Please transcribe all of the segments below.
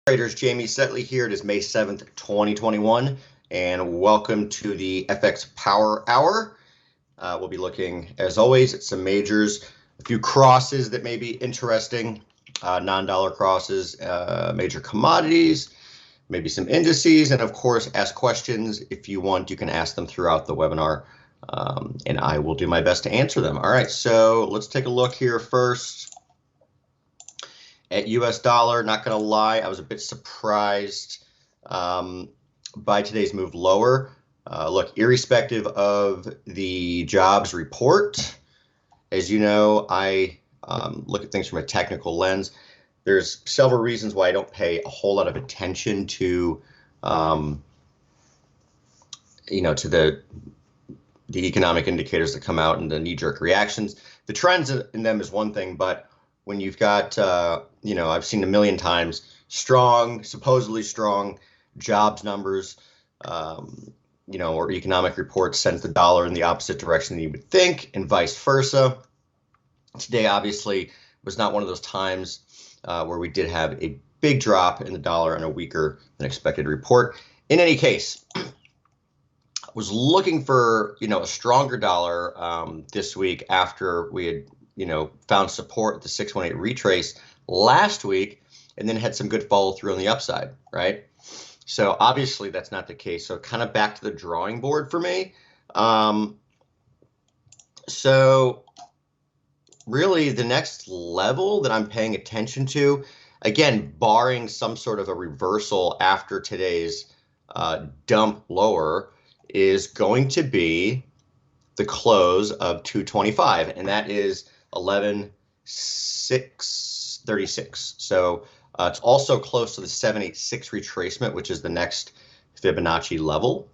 Traders, Jamie Saettele here. It is May 7th, 2021, and welcome to the FX Power Hour. We'll be looking, as always, at some majors, a few crosses that may be interesting, non-dollar crosses, major commodities, maybe some indices, and of course, ask questions. If you want, you can ask them throughout the webinar, and I will do my best to answer them. All right, so let's take a look here first. At US dollar, not going to lie, I was a bit surprised by today's move lower. Look, irrespective of the jobs report, as you know, I look at things from a technical lens. There's several reasons why I don't pay a whole lot of attention to, to the economic indicators that come out and the knee-jerk reactions. The trends in them is one thing, but when you've got, I've seen a million times, supposedly strong jobs numbers, or economic reports sends the dollar in the opposite direction than you would think, and vice versa. Today, obviously, was not one of those times where we did have a big drop in the dollar and a weaker than expected report. In any case, I was looking for, a stronger dollar this week after we had found support at the 618 retrace last week, and then had some good follow through on the upside, right? So obviously that's not the case. So kind of back to the drawing board for me. So really the next level that I'm paying attention to, again, barring some sort of a reversal after today's dump lower, is going to be the close of 225, and that is 11,636. So it's also close to the 786 retracement, which is the next Fibonacci level.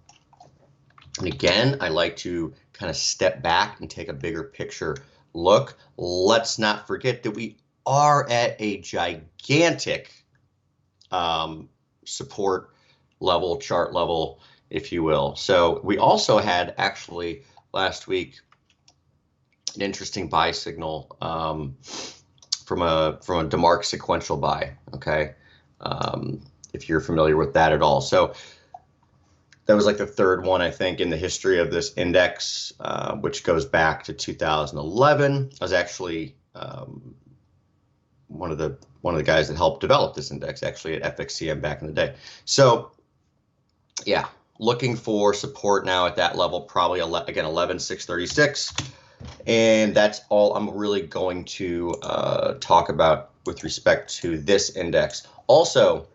And again, I like to kind of step back and take a bigger picture look. Let's not forget that we are at a gigantic support level, chart level, if you will. So we also had actually last week an interesting buy signal from a DeMark sequential buy. Okay, if you're familiar with that at all. So that was like the third one, I think, in the history of this index, which goes back to 2011. I was actually one of the guys that helped develop this index, actually at FXCM back in the day. So yeah, looking for support now at that level, probably again 11,636. And that's all I'm really going to talk about with respect to this index. Also,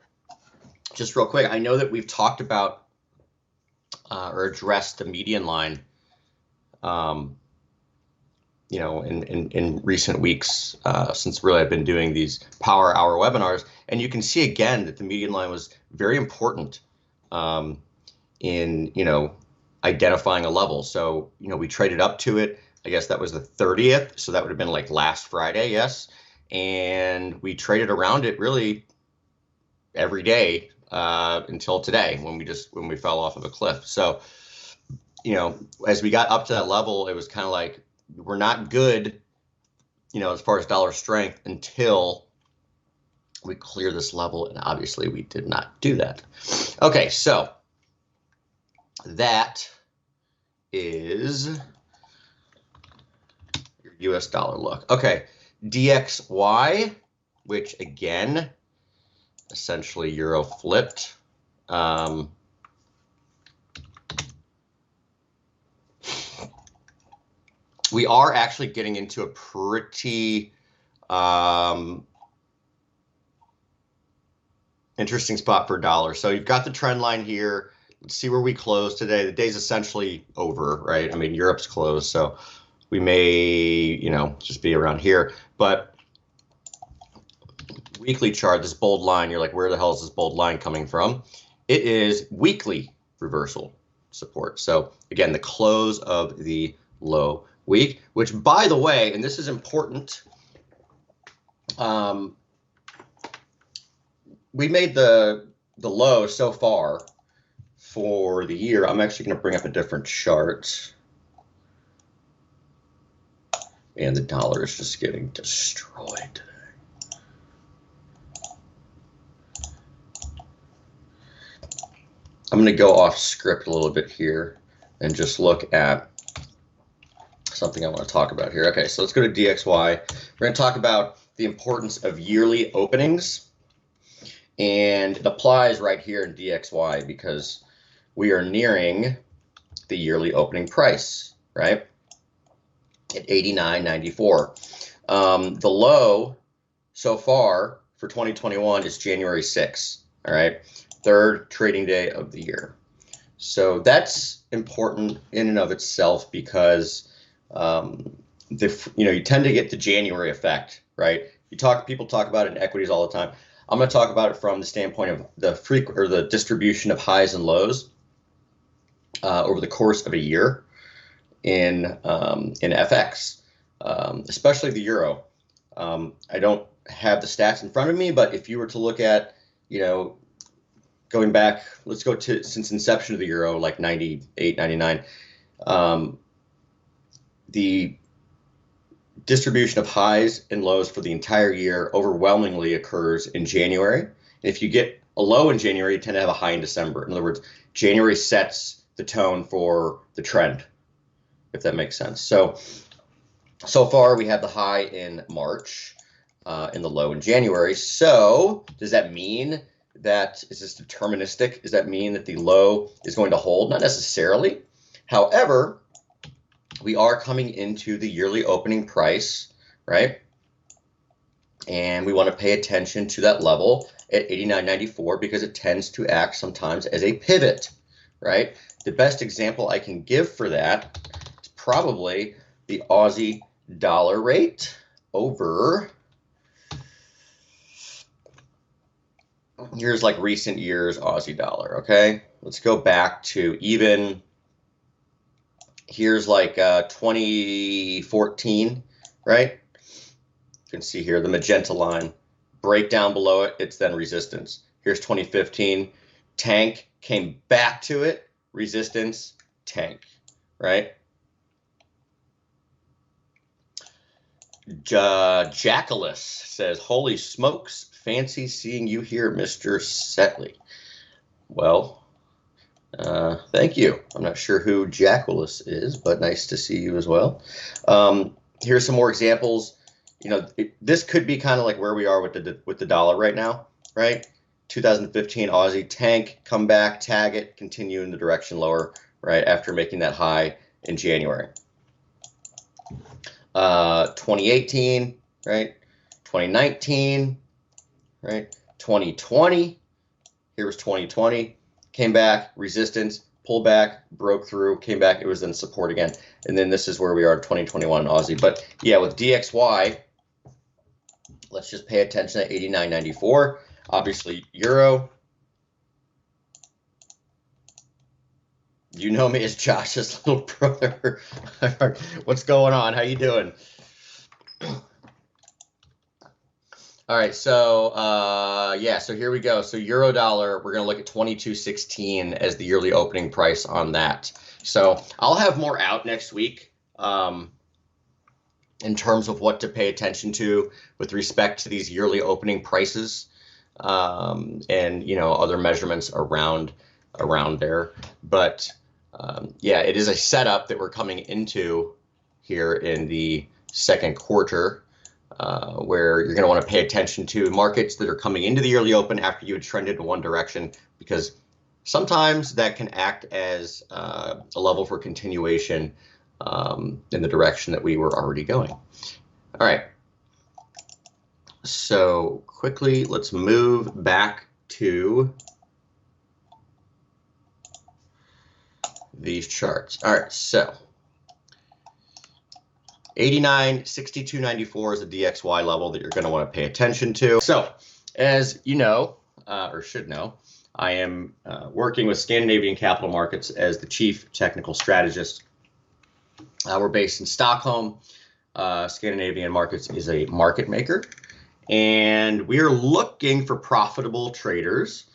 just real quick, I know that we've talked about or addressed the median line, in recent weeks since really I've been doing these Power Hour webinars. And you can see again that the median line was very important in, identifying a level. So, we traded up to it. I guess that was the 30th, so that would have been like last Friday, yes. And we traded around it really every day until today when we fell off of a cliff. So, as we got up to that level, it was kind of like we're not good, as far as dollar strength until we clear this level, and obviously we did not do that. Okay, so that is your US dollar look. Okay, DXY, which again, essentially euro flipped. We are actually getting into a pretty interesting spot for dollar. So you've got the trend line here. Let's see where we close today. The day's essentially over, right? I mean, Europe's closed, so we may, just be around here. But weekly chart, this bold line, you're like, where the hell is this bold line coming from? It is weekly reversal support. So again, the close of the low week, which, by the way, and this is important, we made the low so far for the year. I'm actually going to bring up a different chart. And the dollar is just getting destroyed today. I'm going to go off script a little bit here and just look at something I want to talk about here. Okay, so let's go to DXY. We're going to talk about the importance of yearly openings, and it applies right here in DXY because we are nearing the yearly opening price, right, at 89.94. The low so far for 2021 is January 6th, all right, third trading day of the year. So that's important in and of itself because you tend to get the January effect, right? People talk about it in equities all the time. I'm going to talk about it from the standpoint of the distribution of highs and lows over the course of a year in FX, especially the euro. I don't have the stats in front of me, but if you were to look at, going back, let's go to since inception of the euro, like 98, 99, the distribution of highs and lows for the entire year overwhelmingly occurs in January. And if you get a low in January, you tend to have a high in December. In other words, January sets the tone for the trend, if that makes sense. So far we have the high in March and the low in January. So does that mean that, is this deterministic? Does that mean that the low is going to hold? Not necessarily. However, we are coming into the yearly opening price, right? And we want to pay attention to that level at 89.94 because it tends to act sometimes as a pivot, right? The best example I can give for that is probably the Aussie dollar rate over, here's like recent years Aussie dollar, okay? Let's go back to even, here's like 2014, right? You can see here the magenta line, break down below it, it's then resistance. Here's 2015, tank, came back to it, resistance, tank, right? Jackalus says, holy smokes, fancy seeing you here, Mr. Saettele. Well, thank you. I'm not sure who Jackalus is, but nice to see you as well. Here's some more examples. This could be kind of like where we are with the dollar right now, right? 2015 Aussie tank, come back, tag it, continue in the direction lower, right, after making that high in January. 2018, right? 2019, right? 2020, here was 2020, came back, resistance, pulled back, broke through, came back, it was then support again. And then this is where we are in 2021 in Aussie. But yeah, with DXY, let's just pay attention to 89.94. Obviously, euro. You know me as Josh's little brother. What's going on? How you doing? All right, so yeah, so here we go. So euro dollar, we're going to look at 22.16 as the yearly opening price on that. So I'll have more out next week in terms of what to pay attention to with respect to these yearly opening prices and other measurements around there. But yeah, it is a setup that we're coming into here in the second quarter. Where you're going to want to pay attention to markets that are coming into the yearly open after you had trended in one direction, because sometimes that can act as a level for continuation in the direction that we were already going. All right. So quickly, let's move back to these charts. All right, so 89.6294 is the DXY level that you're going to want to pay attention to. So, as you know, or should know, I am working with Scandinavian Capital Markets as the Chief Technical Strategist. We're based in Stockholm. Scandinavian Markets is a market maker, and we are looking for profitable traders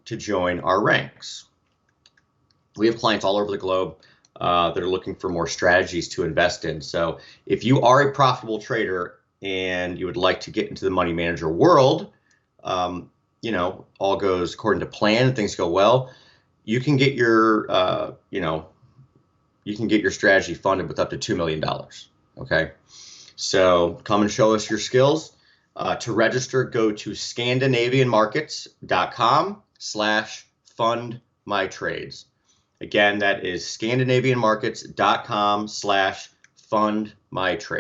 to join our ranks. We have clients all over the globe that are looking for more strategies to invest in. So if you are a profitable trader and you would like to get into the money manager world, all goes according to plan and things go well, you can get your, you can get your strategy funded with up to $2 million. Okay. So come and show us your skills. To register, go to scandinavianmarkets.com/fundmytrades. Again, that is scandinavianmarkets.com/fundmytrades.